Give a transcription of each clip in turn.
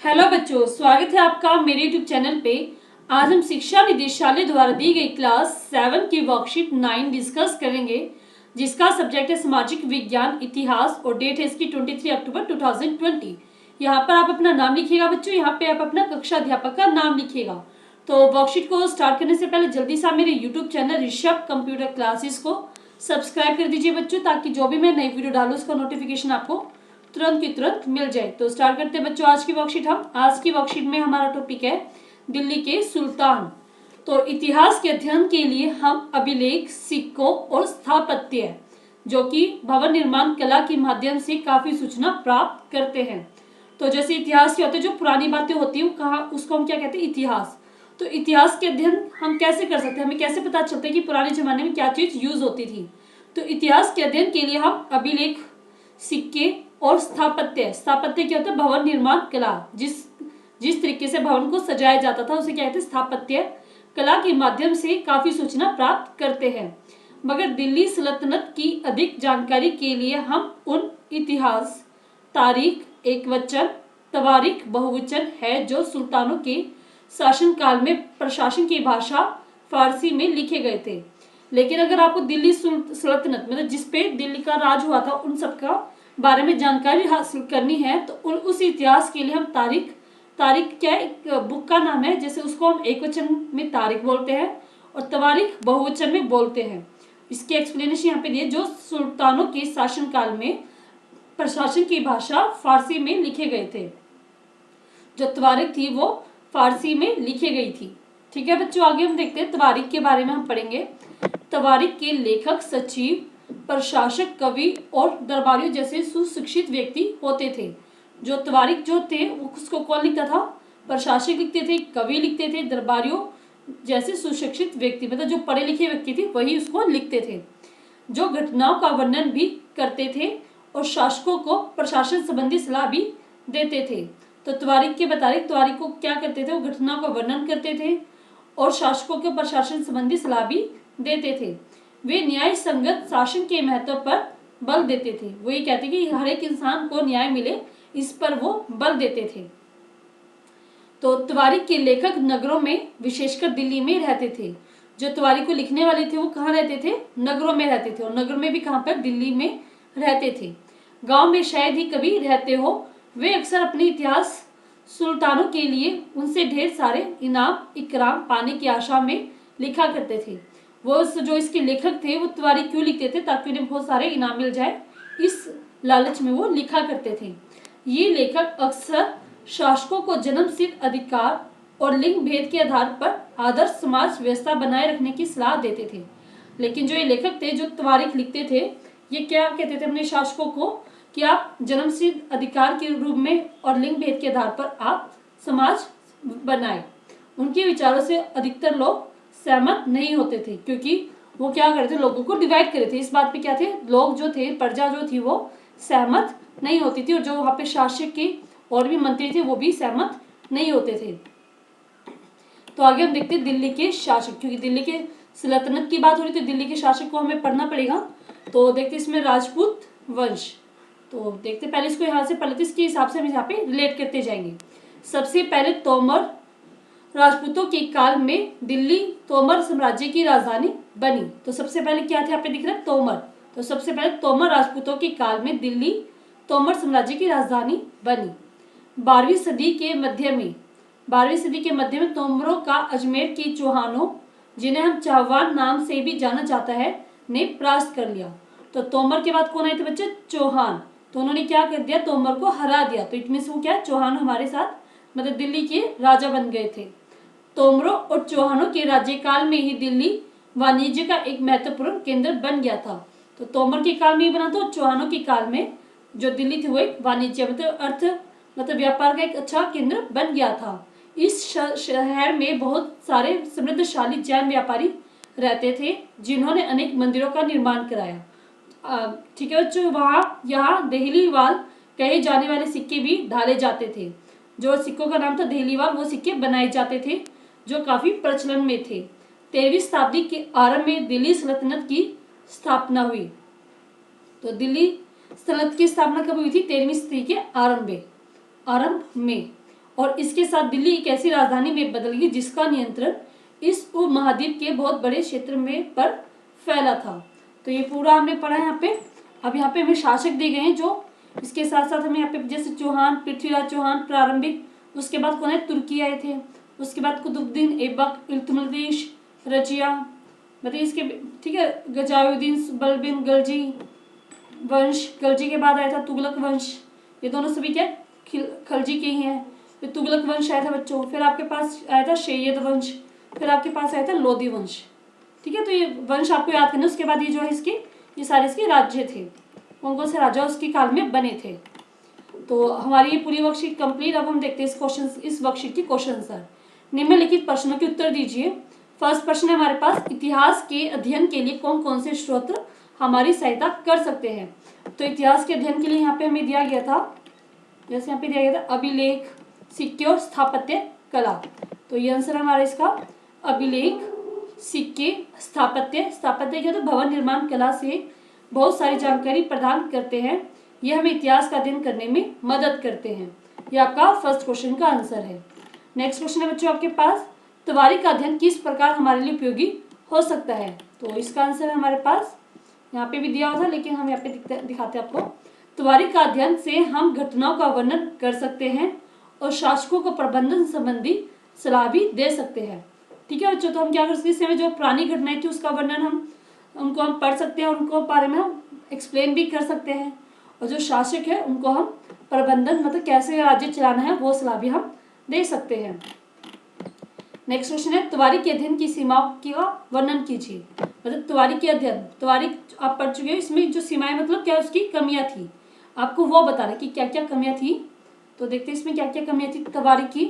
Hello बच्चों, स्वागत है आपका मेरे यूट्यूब चैनल पे। आज हम शिक्षा निदेशालय द्वारा दी गई क्लास 7 की वर्कशीट 9 डिस्कस करेंगे, जिसका सब्जेक्ट है सामाजिक विज्ञान इतिहास और डेट है इसकी 23 अक्टूबर 2020। यहाँ पर आप अपना नाम लिखिएगा बच्चों, यहाँ पे आप अपना कक्षा अध्यापक का नाम लिखिएगा। तो वर्कशीट को स्टार्ट करने से पहले जल्दी से आप मेरे YouTube channel Rishabh computer classes को सब्सक्राइब कर दीजिए बच्चों, ताकि जो भी मैं नई वीडियो डालूँ उसका नोटिफिकेशन आपको तुरंत की तुरंत मिल जाए। तो स्टार्ट करते हैं बच्चों आज की वर्कशीट। आज की वर्कशीट में हमारा टॉपिक है दिल्ली के सुल्तान। तो इतिहास के अध्ययन के लिए हम अभिलेख, सिक्कों और स्थापत्य, जो कि भवन निर्माण कला के माध्यम से काफी सूचना प्राप्त करते हैं। तो जैसे इतिहास के होते हैं, जो पुरानी बातें होती है कहाँ, उसको हम क्या कहते हैं, इतिहास। तो इतिहास के अध्ययन हम कैसे कर सकते हैं, हमें कैसे पता चलता है कि पुराने जमाने में क्या चीज यूज होती थी। तो इतिहास के अध्ययन के लिए हम अभिलेख, सिक्के और स्थापत्य क्या होता है, भवन निर्माण कला, जिस तरीके से भवन को सजाया जाता था उसे क्या कहते हैं, स्थापत्य कला के माध्यम से काफी सूचना प्राप्त करते हैं। मगर दिल्ली सल्तनत की अधिक जानकारी के लिए हम उन इतिहास, तारीख एकवचन, तवारीख बहुवचन है जो सुल्तानों के शासनकाल में प्रशासन की भाषा फारसी में लिखे गए थे। लेकिन अगर आपको दिल्ली सल्तनत मतलब जिसपे दिल्ली का राज हुआ था उन सबका बारे में जानकारी हासिल करनी है, तो उस इतिहास के लिए हम तारीख क्या है, एक बुक का नाम है, जैसे उसको हम एकवचन में तारीख बोलते हैं और तवारीख बहुवचन में बोलते हैं। इसके एक्सप्लेनेशन यहाँ पे दिए, जो सुल्तानों के शासनकाल में प्रशासन की भाषा फारसी में लिखे गए थे। जो तवारीख थी वो फारसी में लिखी गई थी। ठीक है बच्चों, आगे हम देखते हैं तवारीख के बारे में हम पढ़ेंगे। तवारीख के लेखक, सचिव, प्रशासक, कवि और दरबारियों जैसे सुशिक्षित व्यक्ति होते थे। जो तवारीख जो थे उसको कौन लिखता था, प्रशासक लिखते थे, कवि लिखते थे, दरबारियों जैसे सुशिक्षित व्यक्ति मतलब जो पढ़े लिखे व्यक्ति थे वही उसको लिखते थे, जो घटनाओं का वर्णन भी करते थे और शासकों को प्रशासन संबंधी सलाह भी देते थे। तो तवारीख के मुताबिक तवारीख को क्या करते थे, वो घटनाओं का वर्णन करते थे और शासकों के प्रशासन संबंधी सलाह भी देते थे। वे न्याय संगत शासन के महत्व पर बल देते थे। वो ये कहते कि हर एक इंसान को न्याय मिले, इस पर वो बल देते थे। तो तवारीख के लेखक नगरों में, विशेषकर दिल्ली में रहते थे। जो तवारीख को लिखने वाले थे वो कहाँ रहते थे, नगरों में रहते थे। और नगर में भी कहाँ पर, दिल्ली में रहते थे। गाँव में शायद ही कभी रहते हो। वे अक्सर अपने इतिहास सुल्तानों के लिए उनसे ढेर सारे इनाम इकराम पाने की आशा में लिखा करते थे। वो जो इसके लेखक थे वो तवारीख क्यों लिखते थे, ताकि उन्हें बहुत सारे इनाम मिल जाए, इस लालच में वो लिखा करते थे। ये लेखक अक्सर शासकों को जन्मसिद्ध अधिकार और लिंग भेद के आधार पर आदर्श समाज व्यवस्था बनाए रखने की सलाह देते थे। लेकिन जो ये लेखक थे जो तवारीख लिखते थे, ये क्या कहते थे अपने शासकों को कि आप जन्मसिद्ध अधिकार के रूप में और लिंग भेद के आधार पर आप समाज बनाए। उनके विचारों से अधिकतर लोग सहमत नहीं होते थे, क्योंकि वो क्या करते थे, लोगों को डिवाइड करे थे। इस बात पे क्या थे, लोग जो थे, प्रजा जो थी वो सहमत नहीं होती थी, और जो वहाँ पे शासक के और भी मंत्री थे वो भी सहमत नहीं होते थे। तो आगे हम देखते हैं दिल्ली के शासक, क्योंकि दिल्ली के सल्तनत की बात हो रही तो दिल्ली के शासक को हमें पढ़ना पड़ेगा। तो देखते इसमें राजपूत वंश। तो देखते पहले इसको यहाँ से पहले, इसके हिसाब से हम यहाँ पे रिलेट करते जाएंगे। सबसे पहले तोमर राजपूतों के काल में दिल्ली तोमर साम्राज्य की राजधानी बनी। तो सबसे पहले क्या थे, यहाँ पे दिख रहा है तोमर। तो सबसे पहले तोमर राजपूतों के काल में दिल्ली तोमर साम्राज्य की राजधानी बनी। 12वीं सदी के मध्य में तोमरों का अजमेर के चौहानों, जिन्हें हम चौहान नाम से भी जाना जाता है, ने परास्त कर लिया। तो तोमर के बाद कौन आए थे बच्चे, चौहान। तो उन्होंने क्या कर दिया, तोमर को हरा दिया। तो इट मीन्स वो क्या, चौहान हमारे साथ मतलब दिल्ली के राजा बन गए थे। तोमरों और चौहानों के राज्यकाल में ही दिल्ली वाणिज्य का एक महत्वपूर्ण केंद्र बन गया था। तो तोमर के काल में ही बना था, चौहानों के काल में जो दिल्ली थी वो एक वाणिज्य मतलब व्यापार का एक अच्छा केंद्र बन गया था। इस शहर में बहुत सारे समृद्धशाली जैन व्यापारी रहते थे, जिन्होंने अनेक मंदिरों का निर्माण कराया। ठीक है बच्चों, यहाँ देहलीवाल कहे जाने वाले सिक्के भी ढाले जाते थे। जो सिक्कों का नाम था देहलीवाल, वो सिक्के बनाए जाते थे जो काफी प्रचलन में थे। 13वीं शताब्दी के आरंभ में दिल्ली सल्तनत की स्थापना हुई। तो दिल्ली सल्तनत की स्थापना कब हुई थी, 13वीं सदी के आरंभ में। और इसके साथ दिल्ली एक ऐसी राजधानी में बदल गई जिसका नियंत्रण इस उपमहाद्वीप के बहुत बड़े क्षेत्र में पर फैला था। तो ये पूरा हमने पढ़ा है यहाँ पे। अब यहाँ पे हमें शासक दिए गए हैं जो इसके साथ साथ हमें यहाँ पे जैसे चौहान, पृथ्वीराज चौहान प्रारंभिक, उसके बाद कौन है, तुर्की आए थे, उसके बाद कुतुबुद्दीन ऐबक, इल्तुतमिश, रजिया, मतलब इसके ठीक है, गजाउद्दीन बलबिन गलजी वंश, गलजी के बाद आया था तुगलक वंश। ये दोनों सभी क्या खलजी के ही हैं। फिर तुगलक वंश आया था बच्चों। फिर आपके पास आया था शैयद वंश। फिर आपके पास आया था लोदी वंश। ठीक है, तो ये वंश आपको याद करना। उसके बाद ये जो है इसके ये सारे इसके राज्य थे, कौन कौन से राजा उसके काल में बने थे। तो हमारी ये पूरी वर्कशीट कंप्लीट। अब हम देखते हैं इस वर्कशीट के क्वेश्चन आंसर। निम्नलिखित प्रश्नों के उत्तर दीजिए। फर्स्ट प्रश्न है हमारे पास, इतिहास के अध्ययन के लिए कौन कौन से स्रोत हमारी सहायता कर सकते हैं। तो इतिहास के अध्ययन के लिए यहाँ पे हमें दिया गया था, जैसे यहाँ पे दिया गया था अभिलेख, सिक्के और स्थापत्य कला। तो ये आंसर हमारा इसका अभिलेख, सिक्के, स्थापत्य क्या, तो भवन निर्माण कला से बहुत सारी जानकारी प्रदान करते हैं। ये हमें इतिहास का अध्ययन करने में मदद करते हैं। ये आपका फर्स्ट क्वेश्चन का आंसर है। नेक्स्ट क्वेश्चन है बच्चों आपके पास, त्वारी का अध्ययन किस प्रकार हमारे लिए उपयोगी हो सकता है। तो इसका आंसर है हमारे पास यहाँ पे भी दिया हुआ था, लेकिन हम यहाँ पे दिखाते हैं आपको। त्वारी का अध्ययन से हम घटनाओं का वर्णन कर सकते हैं और शासकों को प्रबंधन संबंधी सलाह भी दे सकते हैं। ठीक है बच्चों, तो हम क्या कर सकते हैं, इसमें जो पुरानी घटनाएं थी उसका वर्णन उनको हम पढ़ सकते हैं और उनको बारे में हम एक्सप्लेन भी कर सकते हैं। और जो शासक है उनको हम प्रबंधन मतलब कैसे राज्य चलाना है वो सलाह भी हम दे सकते हैं। नेक्स्ट क्वेश्चन है, त्वारी के अध्ययन की सीमाओं का वर्णन कीजिए। मतलब त्वारी के अध्ययन, त्वारी आप पढ़ चुके हो, इसमें जो सीमाएं मतलब क्या उसकी कमियां थी, आपको वो बताना कि क्या क्या कमियां थी। तो देखते हैं इसमें क्या क्या कमियां थी त्वारी की।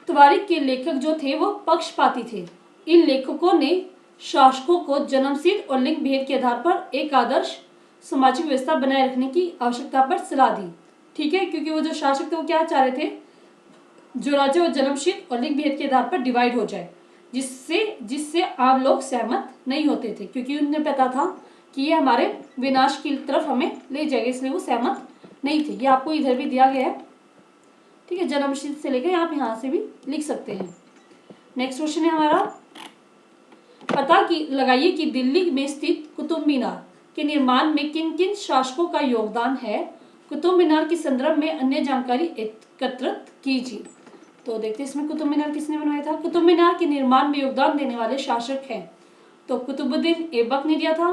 त्वारी के लेखक जो थे वो पक्षपाती थे। इन लेखकों ने शासकों को जन्मसिद्ध और लिंग भेद के आधार पर एक आदर्श सामाजिक व्यवस्था बनाए रखने की आवश्यकता पर सलाह दी। ठीक है, क्योंकि वो जो शासक थे वो क्या चाह रहे थे, जो राज्य वो जन्मसिद्ध और लिंग भेद के आधार पर डिवाइड हो जाए, जिससे आम लोग सहमत नहीं होते थे, क्योंकि उन्हें पता था कि ये हमारे विनाश की तरफ हमें ले जाएगा, इसलिए वो सहमत नहीं थे। ये आपको इधर भी दिया गया है। ठीक है, जन्मसिद्ध से लेकर आप यहाँ से भी लिख सकते हैं। नेक्स्ट क्वेश्चन है हमारा, पता लगाइए कि दिल्ली में स्थित कुतुब मीनार के निर्माण में किन किन शासकों का योगदान है। कुतुब मीनार के संदर्भ में अन्य जानकारी एकत्रित कीजिए। तो देखते हैं इसमें कुतुब मीनार किसने बनवाया था। कुतुब मीनार के निर्माण में योगदान देने वाले शासक हैं, तो कुतुबुद्दीन ऐबक ने दिया था,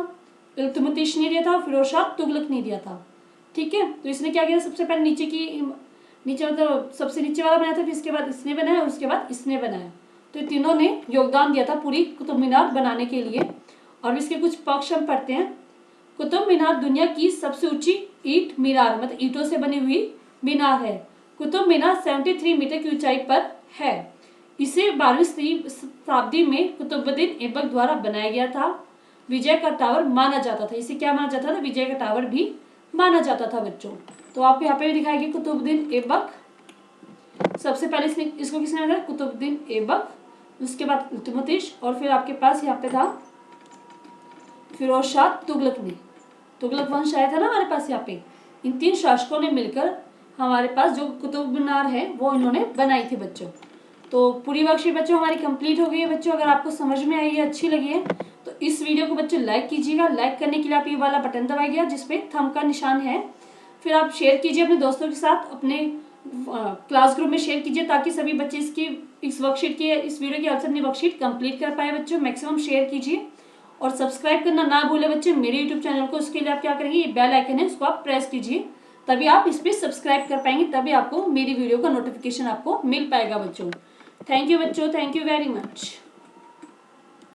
इल्तुतमिश ने दिया था, फिरोज शाह तुगलक ने दिया था। ठीक है, तो इसने क्या किया, सबसे पहले नीचे मतलब सबसे नीचे वाला बनाया था, फिर इसके बाद इसने बनाया, उसके बाद इसने बनाया। तो तीनों ने योगदान दिया था पूरी कुतुब मीनार बनाने के लिए। और इसके कुछ पक्ष हम पढ़ते हैं। कुतुब मीनार दुनिया की सबसे ऊंची ईंट मीनार मतलब ईंटों से बनी हुई मीनार है। कुतुब मीनार 73 मीटर की ऊंचाई पर है। इसे 12वीं शताब्दी में कुतुबुद्दीन ऐबक द्वारा बनाया गया था। विजय का टावर माना जाता था, इसे क्या माना जाता था, विजय का टावर भी माना जाता था बच्चों। तो आपको यहाँ पे भी दिखाएगी कुतुबुद्दीन ऐबक। सबसे पहले इसको किसने बनाया, कुतुबुद्दीन ऐबक, उसके बाद इल्तुतमिश, और फिर आपके पास यहाँ पे था फिरोज शाह तुगलक ने। तुगलक वंश आया था ना हमारे पास यहाँ पे। इन 3 शासकों ने मिलकर हमारे पास जो कुतुब मीनार है वो इन्होंने बनाई थी बच्चों। तो पूरी वर्कशीट बच्चों हमारी कंप्लीट हो गई है बच्चों। अगर आपको समझ में आई है, अच्छी लगी है, तो इस वीडियो को बच्चों लाइक कीजिएगा। लाइक करने के लिए आप ये वाला बटन दबाइएगा जिसपे थंब का निशान है। फिर आप शेयर कीजिए अपने दोस्तों के साथ, अपने क्लास ग्रुप में शेयर कीजिए, ताकि सभी बच्चे इस वर्कशीट की इस वीडियो की हेल्प से अपनी वर्कशीट कंप्लीट कर पाए बच्चों। मैक्सिमम शेयर कीजिए और सब्सक्राइब करना ना भूले बच्चे मेरे यूट्यूब चैनल को। उसके लिए आप क्या करेंगे, ये बेल आइकन है उसको आप प्रेस कीजिए, तभी आप इस पर सब्सक्राइब कर पाएंगे, तभी आपको मेरी वीडियो का नोटिफिकेशन आपको मिल पाएगा बच्चों। थैंक यू बच्चों, थैंक यू वेरी मच।